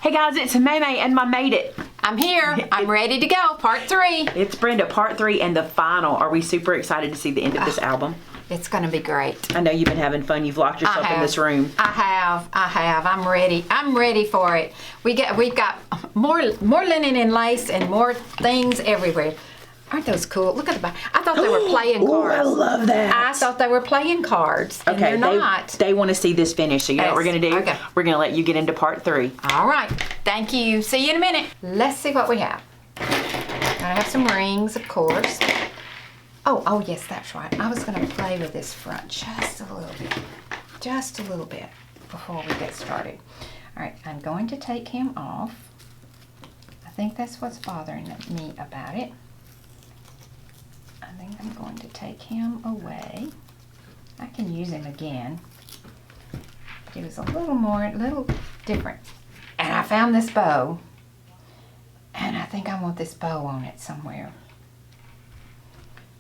Hey guys, it's Maymay and Maymay Made It. I'm here. I'm ready to go. Part 3. It's Brenda, part 3 and the final. Are we super excited to see the end of this album? It's going to be great. I know you've been having fun. You've locked yourself in this room. I have. I'm ready. I'm ready for it. We've got more linen and lace and more things everywhere. Aren't those cool? Look at the back. I thought they were playing cards. I love that. I thought they were playing cards. And Okay, they're not. They want to see this finish. So you know what we're going to do? Okay. We're going to let you get into part 3. All right. Thank you. See you in a minute. Let's see what we have. Gotta have some rings, of course. Oh yes, that's right. I was going to play with this front just a little bit. Just a little bit before we get started. All right, I'm going to take him off. I think that's what's bothering me about it. I think I'm going to take him away. I can use him again. But he was a little different. And I found this bow. And I think I want this bow on it somewhere.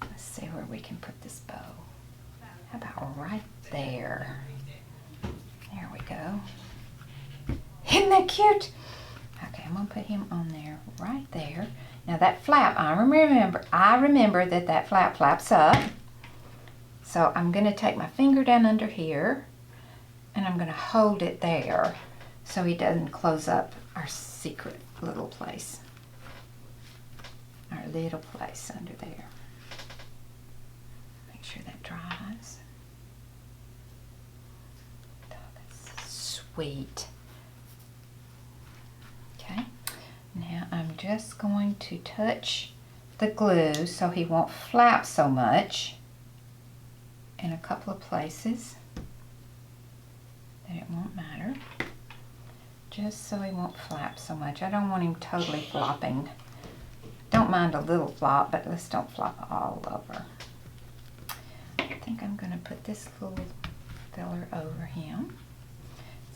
Let's see where we can put this bow. How about right there? There we go. Isn't that cute? Okay, I'm gonna put him on there, right there. Now that flap, I remember that flap flaps up. So I'm gonna take my finger down under here and I'm gonna hold it there so he doesn't close up our secret little place. Our little place under there. Make sure that dries. Oh, that's sweet. Okay. Now I'm just going to touch the glue so he won't flap so much in a couple of places that it won't matter. Just so he won't flap so much. I don't want him totally flopping. Don't mind a little flop, but let's don't flop all over. I think I'm going to put this little filler over him.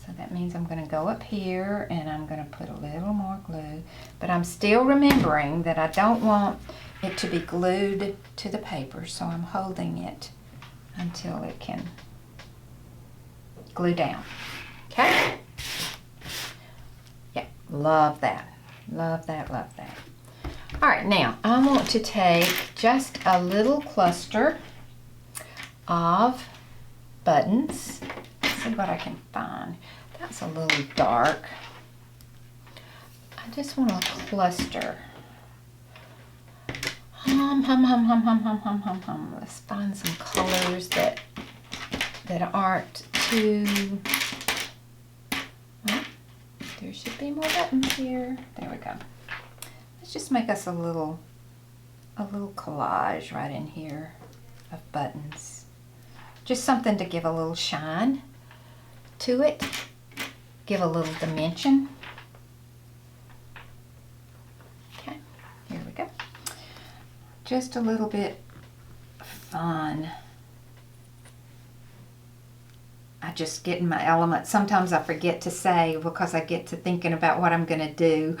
So that means I'm going to go up here and I'm going to put a little more glue. But I'm still remembering that I don't want it to be glued to the paper, so I'm holding it until it can glue down. Okay? Yeah, love that. Love that, love that. All right, now I want to take just a little cluster of buttons. See what I can find. That's a little dark. I just want a cluster. Let's find some colors that aren't too. Well, there should be more buttons here. There we go. Let's just make us a little collage right in here of buttons. Just something to give a little shine to it, give a little dimension. Okay, here we go. Just a little bit fun. I just get in my element. Sometimes I forget to say because I get to thinking about what I'm gonna do.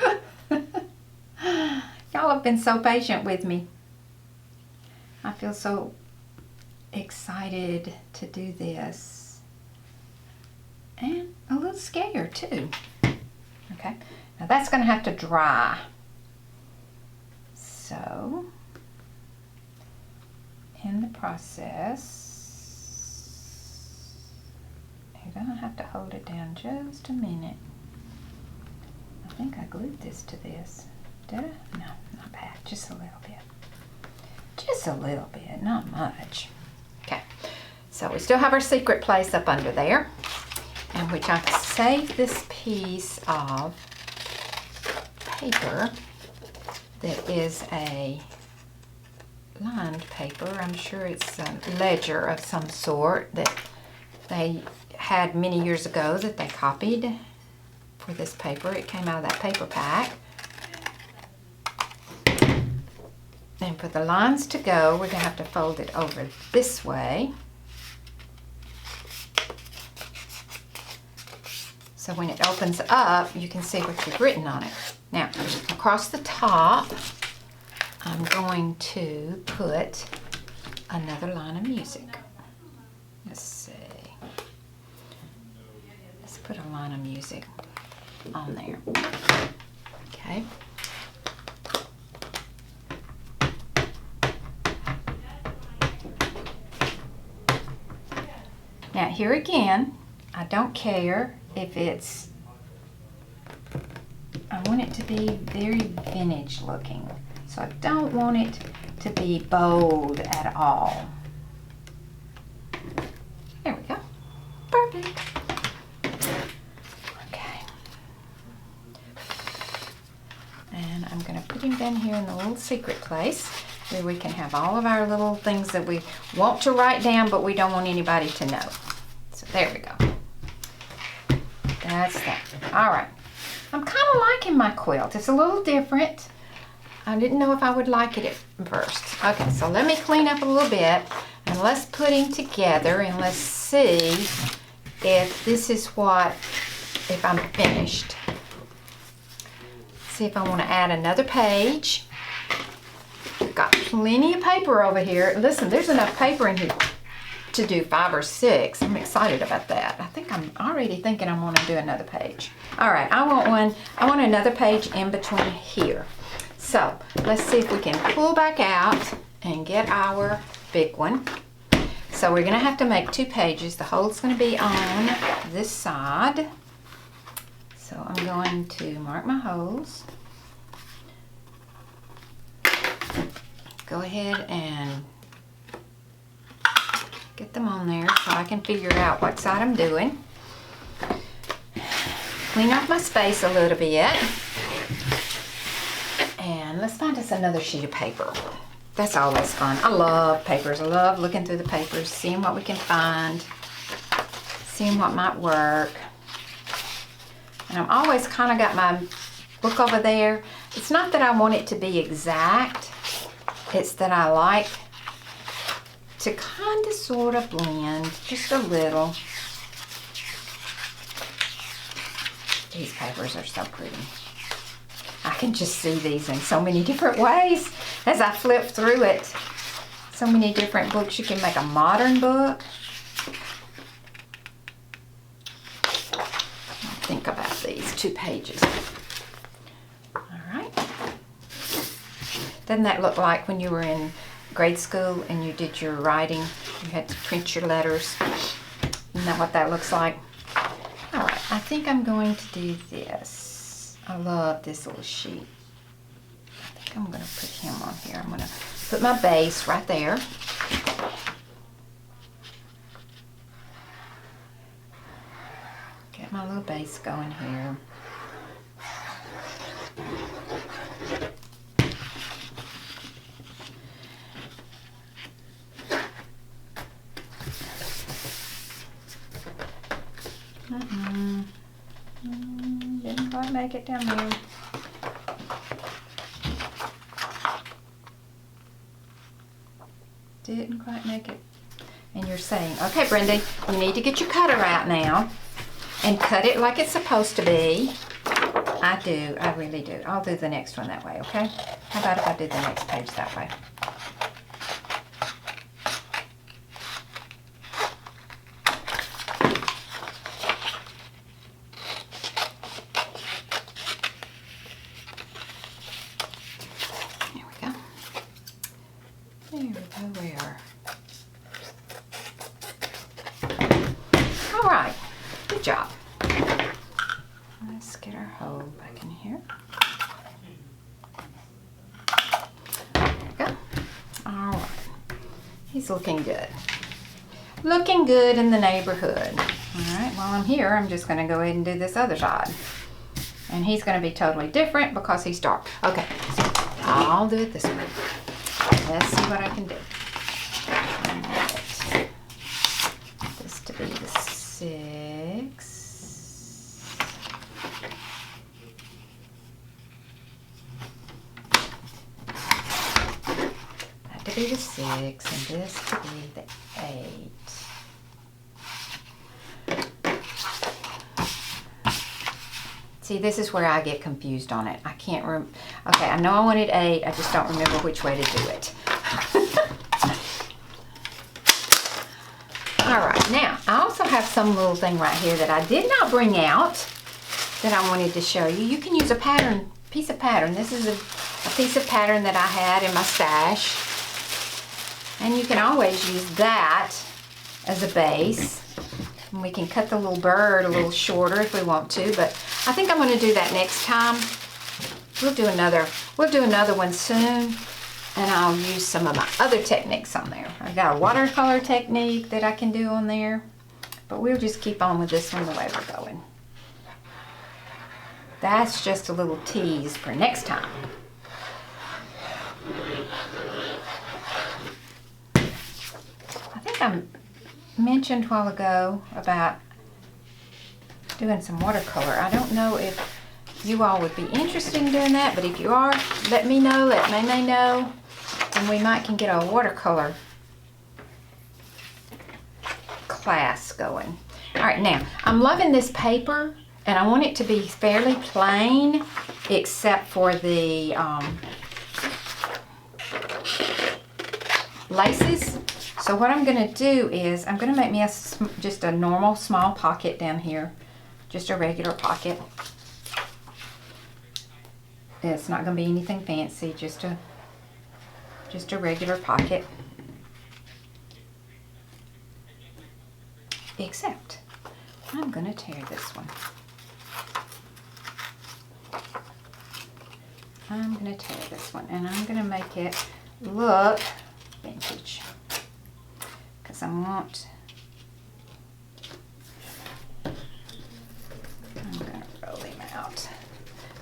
Y'all have been so patient with me. I feel so excited to do this. And a little scared too. Okay, now that's going to have to dry. So, in the process, you're going to have to hold it down just a minute. I think I glued this to this. Did I? No, not bad. Just a little bit. Just a little bit, not much. Okay, so we still have our secret place up under there, in which I've saved this piece of paper that is a lined paper. I'm sure it's a ledger of some sort that they had many years ago that they copied for this paper. It came out of that paper pack. And for the lines to go, we're going to have to fold it over this way. So when it opens up, you can see what you've written on it. Now, across the top, I'm going to put another line of music. Let's see. Let's put a line of music. on there. Okay. Now here again, I don't care if it's, I want it to be very vintage looking. So I don't want it to be bold at all. There we go. Perfect. Okay. And I'm going to put him down here in the little secret place where we can have all of our little things that we want to write down, but we don't want anybody to know. So there we go. That's that. All right. I'm kind of liking my quilt. It's a little different. I didn't know if I would like it at first. Okay, so let me clean up a little bit and let's put him together and let's see if this is what, if I'm finished. See if I want to add another page. I've got plenty of paper over here. Listen, there's enough paper in here to do 5 or 6. I'm excited about that. I think I'm already thinking I want to do another page. All right, I want another page in between here. So let's see if we can pull back out and get our big one. So we're gonna have to make 2 pages. The hole's gonna be on this side. So I'm going to mark my holes. Go ahead and get them on there so I can figure out what side I'm doing. Clean off my space a little bit. And let's find us another sheet of paper. That's always fun. I love papers. I love looking through the papers, seeing what we can find, seeing what might work. And I'm always kind of got my book over there. It's not that I want it to be exact. It's that I like to kind of sort of blend just a little. These papers are so pretty. I can just see these in so many different ways as I flip through it. So many different books. You can make a modern book. Think about these 2 pages. All right. Doesn't that look like when you were in grade school and you did your writing? You had to print your letters. Isn't that what that looks like? All right, I think I'm going to do this. I love this little sheet. I think I'm going to put him on here. I'm going to put my base right there. Get my little base going here. Didn't quite make it down there. Didn't quite make it. And you're saying, okay, Brenda, you need to get your cutter out now and cut it like it's supposed to be. I do, I really do. I'll do the next one that way, okay? How about if I do the next page that way? All right, good job. Let's get our hole back in here. There we go. All right, he's looking good. Looking good in the neighborhood. All right, while I'm here, I'm just gonna go ahead and do this other side. And he's gonna be totally different because he's dark. Okay, so I'll do it this way. Let's see what I can do. This to be the 6. That to be the 6 and this to be the 8. See, this is where I get confused on it. I can't remember. Okay, I know I wanted 8. I just don't remember which way to do it. All right, now I also have some little thing right here that I did not bring out. that I wanted to show you. You can use a pattern, piece of pattern. This is a piece of pattern that I had in my stash. And you can always use that as a base. And we can cut the little bird a little shorter if we want to, but I think I'm going to do that next time. We'll do another one soon, and I'll use some of my other techniques on there. I've got a watercolor technique that I can do on there, but we'll just keep on with this one the way we're going. That's just a little tease for next time. I think I mentioned a while ago about doing some watercolor. I don't know if you all would be interested in doing that, but if you are, let me know, let Maymay know, and we might can get a watercolor class going. All right, now, I'm loving this paper, and I want it to be fairly plain, except for the laces. So what I'm going to do is I'm going to make me just a normal small pocket down here, just a regular pocket. It's not going to be anything fancy, just a regular pocket. Except I'm going to tear this one. I'm going to tear this one, and I'm going to make it look vintage. I want, I'm going to roll him out.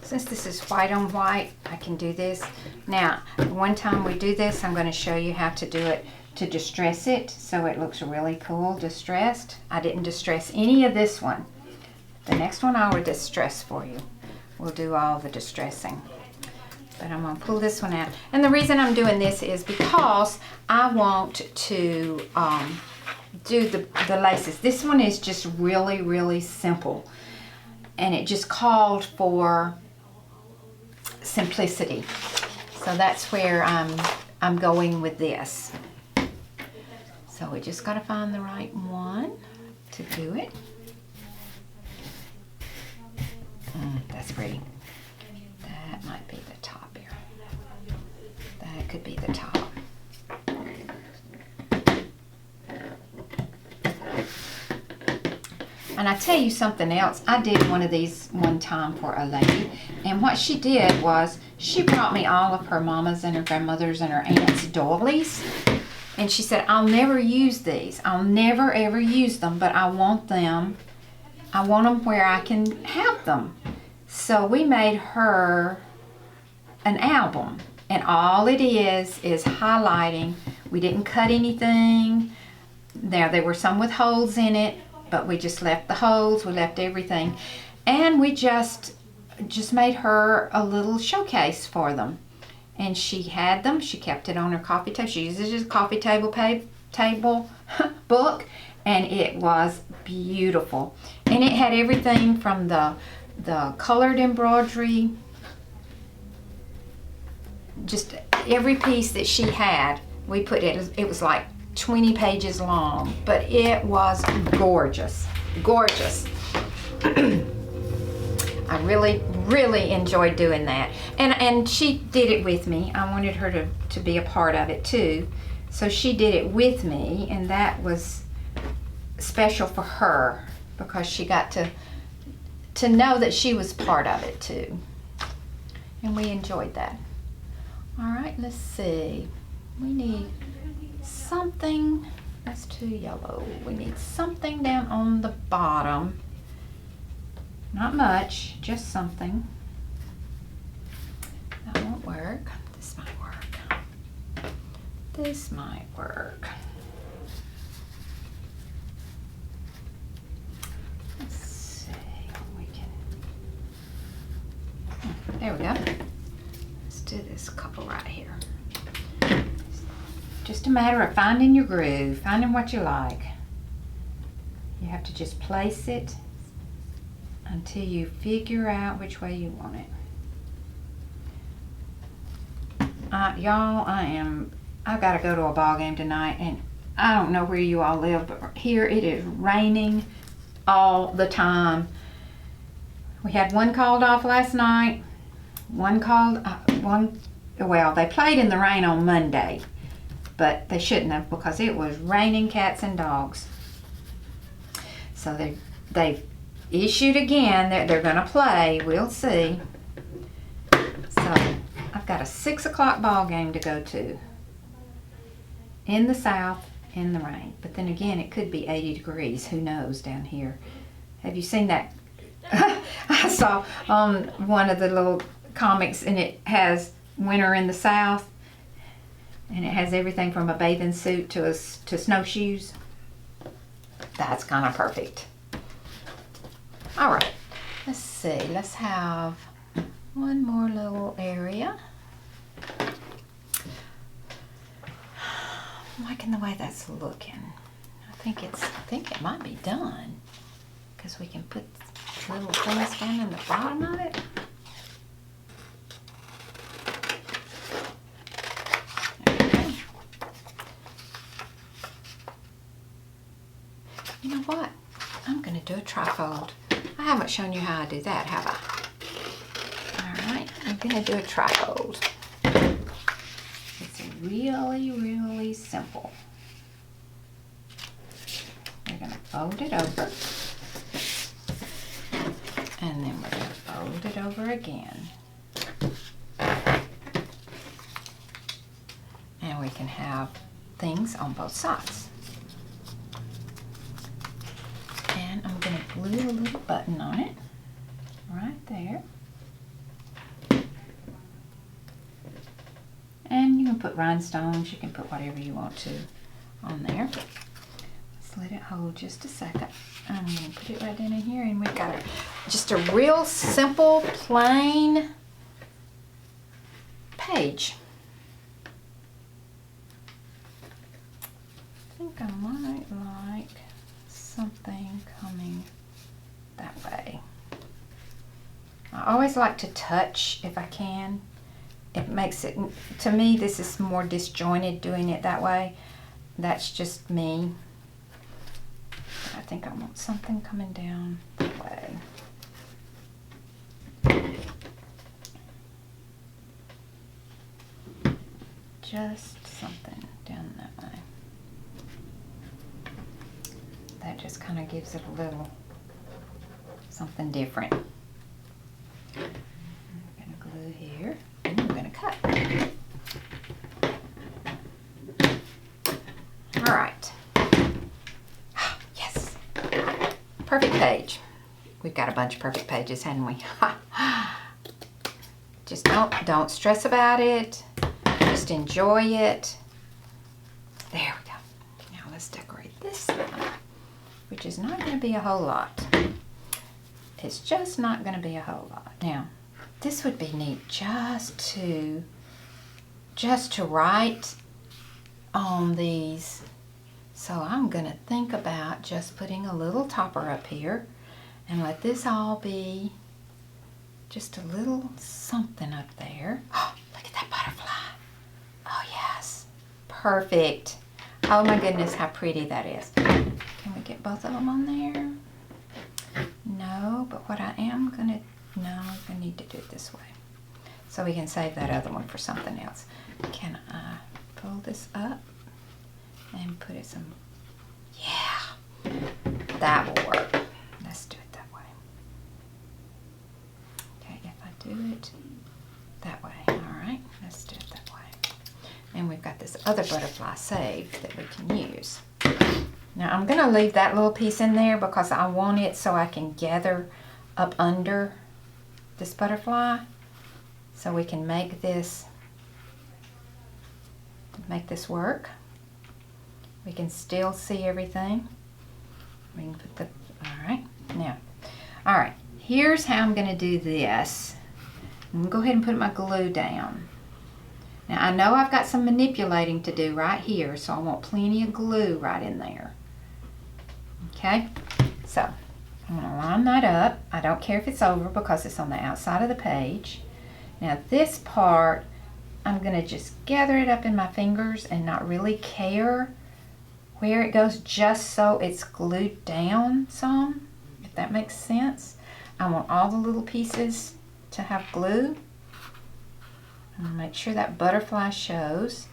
Since this is white on white, I can do this. Now, one time we do this, I'm going to show you how to do it to distress it so it looks really cool distressed. I didn't distress any of this one. The next one I will distress for you. We'll do all the distressing. But I'm going to pull this one out. And the reason I'm doing this is because I want to do the laces. This one is just really, really simple. And it just called for simplicity. So that's where I'm going with this. So we just got to find the right one to do it. That's pretty. That might be the top here. That could be the top. And I tell you something else. I did one of these one time for a lady, and what she did was she brought me all of her mamas and her grandmothers and her aunts' doilies, and she said, I'll never use these. I'll never ever use them, but I want them. I want them where I can have them. So we made her an album, and all it is highlighting. We didn't cut anything. There were some with holes in it, but we just left the holes, we left everything. And we just made her a little showcase for them. And she had them, she kept it on her coffee table. She uses it as a coffee table book, and it was beautiful. And it had everything from the colored embroidery, just every piece that she had, we put it was like 20 pages long, but it was gorgeous, gorgeous. I really, really enjoyed doing that. And she did it with me. I wanted her to be a part of it too. So she did it with me, and that was special for her because she got to know that she was part of it too. And we enjoyed that. All right, let's see. We need something. That's too yellow. We need something down on the bottom. Not much, just something. That won't work. This might work. This might work. Let's see what we can. There we go. Let's do this couple right here. Just a matter of finding your groove, finding what you like. You have to just place it until you figure out which way you want it. Y'all, I've got to go to a ball game tonight, and I don't know where you all live, but here it is raining all the time. We had one called off last night. Well, they played in the rain on Monday, but they shouldn't have because it was raining cats and dogs. So they've issued again. They're going to play. We'll see. So I've got a 6 o'clock ball game to go to in the south in the rain. But then again, it could be 80 degrees. Who knows down here? Have you seen that? I saw on one of the little comics, and it has winter in the south, and it has everything from a bathing suit to snowshoes. That's kind of perfect. All right, let's see. Let's have one more little area. I'm liking the way that's looking. I think it might be done because we can put little things down in the bottom of it. Okay. You know what? I'm going to do a trifold. I haven't shown you how I do that, have I? All right, I'm going to do a trifold. It's really, really simple. We're going to fold it over. And then we're going to fold it over again. And we can have things on both sides. And I'm going to glue a little button on it right there. And you can put rhinestones, you can put whatever you want to on there. Let's let it hold just a second. I'm going to put it right in here, and we've got just a real simple, plain page. I think I might like something coming that way. I always like to touch if I can. It makes it, to me, this is more disjointed doing it that way. That's just me. I think I want something coming down that way. Just something down that way. That just kind of gives it a little something different. I'm going to glue here, and I'm going to cut. All right. Yes. Perfect page. We've got a bunch of perfect pages, haven't we? Just don't stress about it. Just enjoy it. There we go. Now let's decorate this side, which is not going to be a whole lot. It's just not going to be a whole lot. Now, this would be neat just to write on these. So I'm going to think about just putting a little topper up here and let this all be just a little something up there. Oh, look at that butterfly. Oh, yes. Perfect. Oh, my goodness, how pretty that is. Can we get both of them on there? No, but what I am going to, no, I need to do it this way. So we can save that other one for something else. Can I pull this up and put it some, yeah, that will work. Let's do it that way. Okay, if I do it that way, all right, let's do it that way. And we've got this other butterfly saved that we can use. Now I'm going to leave that little piece in there because I want it so I can gather up under this butterfly so we can make this work. We can still see everything. We can put the, all right, now, all right, here's how I'm going to do this. I'm going to go ahead and put my glue down. Now I know I've got some manipulating to do right here, so I want plenty of glue right in there. Okay, so I'm going to line that up. I don't care if it's over because it's on the outside of the page. Now this part, I'm going to just gather it up in my fingers and not really care where it goes, just so it's glued down some, if that makes sense. I want all the little pieces to have glue. I'm gonna make sure that butterfly shows.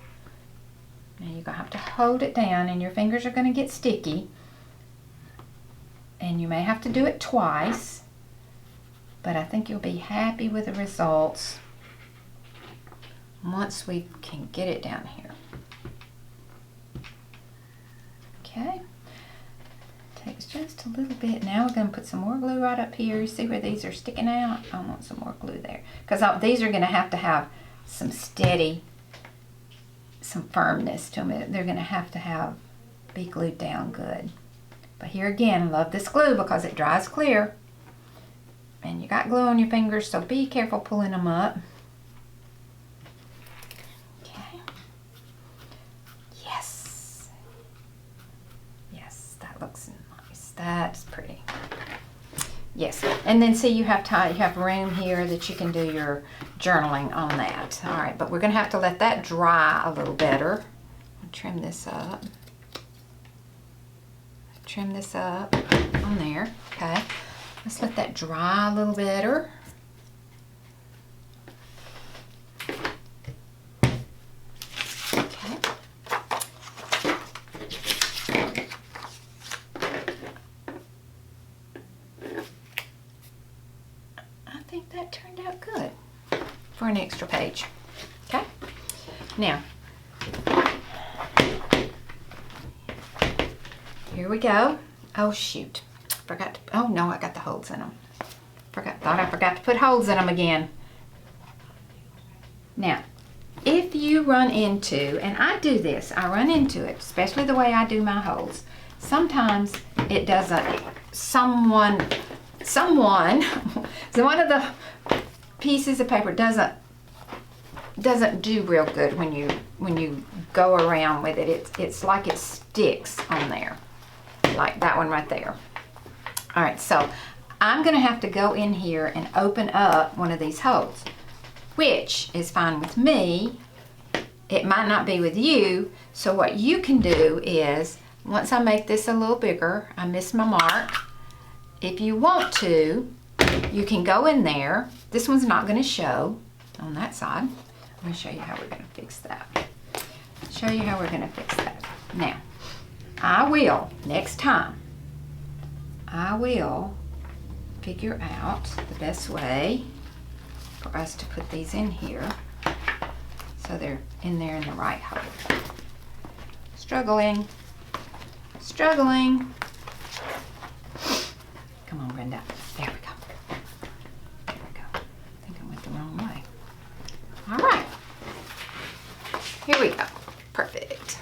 Now you're gonna have to hold it down and your fingers are gonna get sticky. And you may have to do it twice, but I think you'll be happy with the results once we can get it down here. Okay, takes just a little bit. Now we're going to put some more glue right up here. You see where these are sticking out? I want some more glue there because these are going to have some steady, some firmness to them. They're going to have be glued down good. But here again, I love this glue because it dries clear. And you got glue on your fingers, so be careful pulling them up. Okay. Yes. Yes, that looks nice. That's pretty. Yes, and then see you have room here that you can do your journaling on that. All right, but we're gonna have to let that dry a little better. I'll trim this up. Trim this up on there, okay. Let's let that dry a little better. Okay. I think that turned out good for an extra page. Okay. Now, here we go. Oh shoot. Forgot to, oh no, I got the holes in them. Thought I forgot to put holes in them again. Now, if you run into, and I do this, I run into it, especially the way I do my holes. Sometimes it doesn't, one of the pieces of paper doesn't do real good when you go around with it. It's like it sticks on there. Like that one right there. All right, so I'm gonna have to go in here and open up one of these holes, which is fine with me. It might not be with you. So what you can do is, once I make this a little bigger, I missed my mark. If you want to, you can go in there. This one's not gonna show on that side. Let me show you how we're gonna fix that. Now, I will, next time, I will figure out the best way for us to put these in here so they're in there in the right hole. Struggling. Come on, Brenda. There we go. I think I went the wrong way. All right. Here we go. Perfect.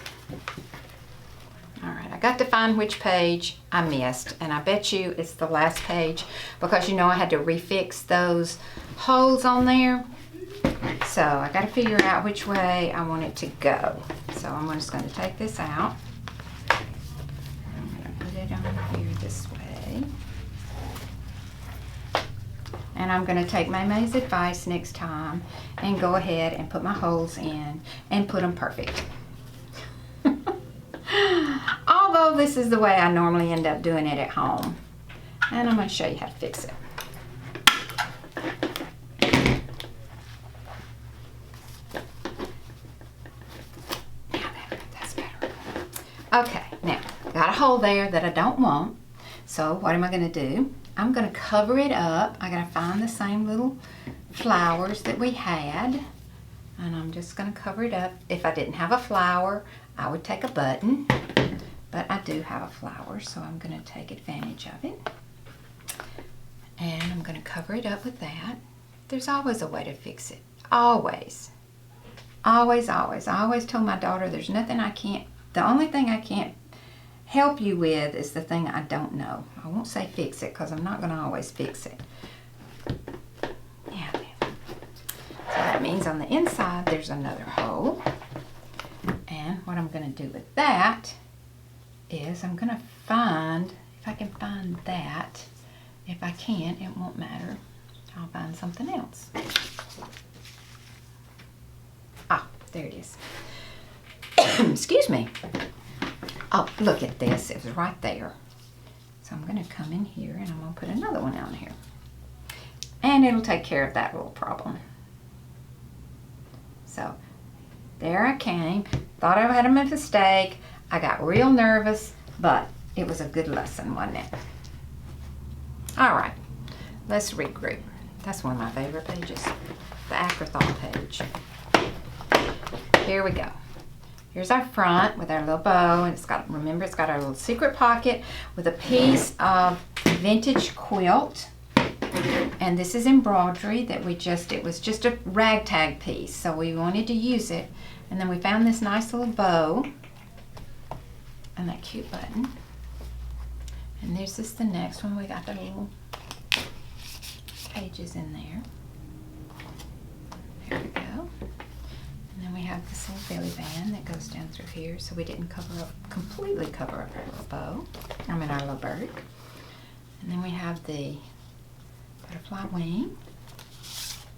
All right, I got to find which page I missed, and I bet you it's the last page because you know I had to refix those holes on there. So I got to figure out which way I want it to go. So I'm just going to take this out. I'm going to put it on here this way. And I'm going to take Maymay's advice next time and go ahead and put my holes in and put them perfect. Although this is the way I normally end up doing it at home. And I'm going to show you how to fix it. That's better. Okay, now, got a hole there that I don't want. So what am I going to do? I'm going to cover it up. I got to find the same little flowers that we had. And I'm just going to cover it up. If I didn't have a flower, I would take a button. But I do have a flower, so I'm going to take advantage of it. And I'm going to cover it up with that. There's always a way to fix it. Always. Always, always. I always told my daughter there's nothing I can't, the only thing I can't help you with is the thing I don't know. I won't say fix it because I'm not going to always fix it. Yeah. So that means on the inside there's another hole. And what I'm going to do with that is I'm going to find, if I can find that, if I can't, it won't matter. I'll find something else. Ah, there it is. Excuse me. Oh, look at this. It was right there. So I'm going to come in here and I'm going to put another one on here. and it'll take care of that little problem. So there I came. Thought I had a mistake. I got real nervous, but it was a good lesson, wasn't it? All right, let's regroup. That's one of my favorite pages, the afterthought page. Here we go. Here's our front with our little bow, and it's got, remember, it's got our little secret pocket with a piece of vintage quilt. And this is embroidery that it was just a ragtag piece, so we wanted to use it. And then we found this nice little bow and that cute button. And there's the next one. We got the little pages in there. There we go. And then we have this little belly band that goes down through here, so we didn't completely cover up our little bow. I mean our little bird. And then we have the butterfly wing,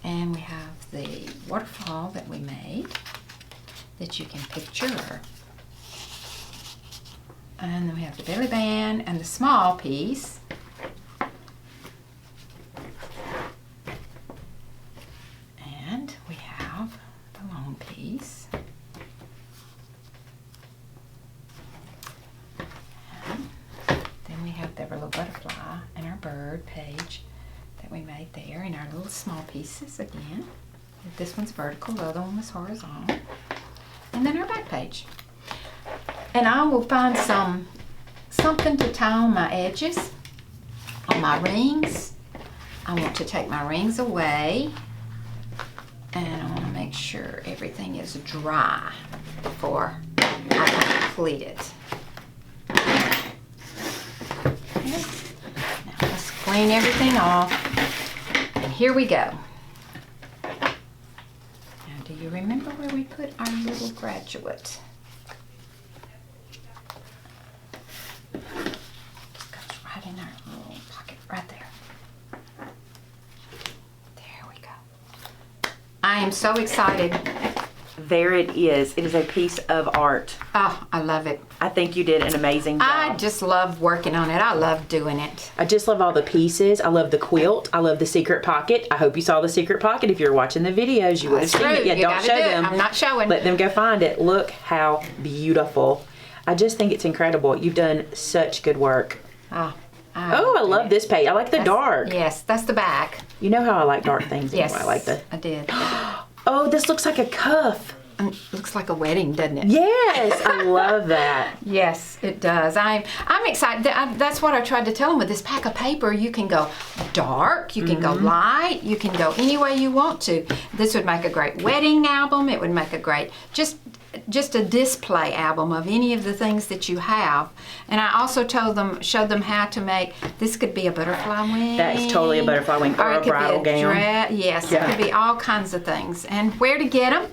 and we have the waterfall that we made that you can picture. And then we have the belly band and the small piece. And we have the long piece. And then we have the little butterfly and our bird page that we made there in our little small pieces again. This one's vertical, the other one was horizontal. And then our back page. And I will find something to tie on my edges, on my rings. I want to take my rings away, and I want to make sure everything is dry before I complete it. Okay. Now let's clean everything off, and here we go. Now, do you remember where we put our little graduate? In our little pocket right there. There we go. I am so excited. There it is. It is a piece of art. Oh, I love it. I think you did an amazing job. I just love working on it. I love doing it. I just love all the pieces. I love the quilt. I love the secret pocket. I hope you saw the secret pocket. If you're watching the videos, you would have seen it. Yeah, don't show them. I'm not showing. Let them go find it. Look how beautiful. I just think it's incredible. You've done such good work. Oh, I love this page. I like the dark. Yes, that's the back. You know how I like dark things. Yes, anyway. I like the. I did. Oh, this looks like a cuff. Looks like a wedding, doesn't it? Yes, I love that. Yes, it does. I'm excited. That's what I tried to tell them with this pack of paper. You can go dark, you can go light, you can go any way you want to. This would make a great wedding album. It would make a great just a display album of any of the things that you have. And I also showed them how to make, this could be a butterfly wing. That is totally a butterfly wing or a bridal gown. Yes, yeah. It could be all kinds of things. And where to get them?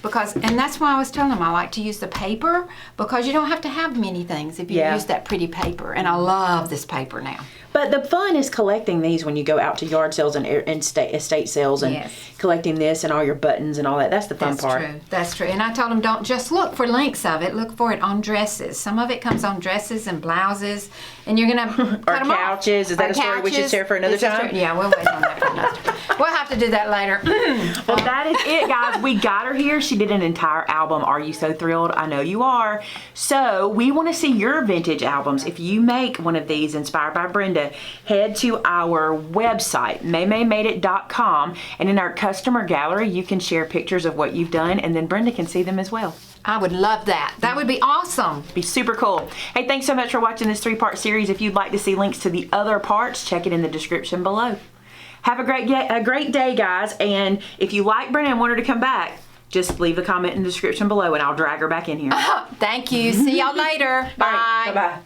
And that's why I was telling them I like to use the paper, because you don't have to have many things if you use that pretty paper. And I love this paper now. But the fun is collecting these when you go out to yard sales and estate sales and collecting this and all your buttons and all that. That's the fun part. That's true. That's true. And I told them, don't just look for links of it. Look for it on dresses. Some of it comes on dresses and blouses, and you're going to cut them couches. Off. Is that a story we should share for another time? Yeah, we'll wait on that for another time. We'll have to do that later. Well, that is it, guys. We got her here. She did an entire album. Are you so thrilled? I know you are. So we want to see your vintage albums. If you make one of these inspired by Brenda, head to our website, maymaymadeit.com, and in our customer gallery, you can share pictures of what you've done, and then Brenda can see them as well. I would love that. That would be awesome. Be super cool. Hey, thanks so much for watching this 3-part series. If you'd like to see links to the other parts, check it in the description below. Have a great day, guys. And if you like Brenda and want her to come back, just leave a comment in the description below and I'll drag her back in here. Thank you. See y'all later. Bye. Bye-bye.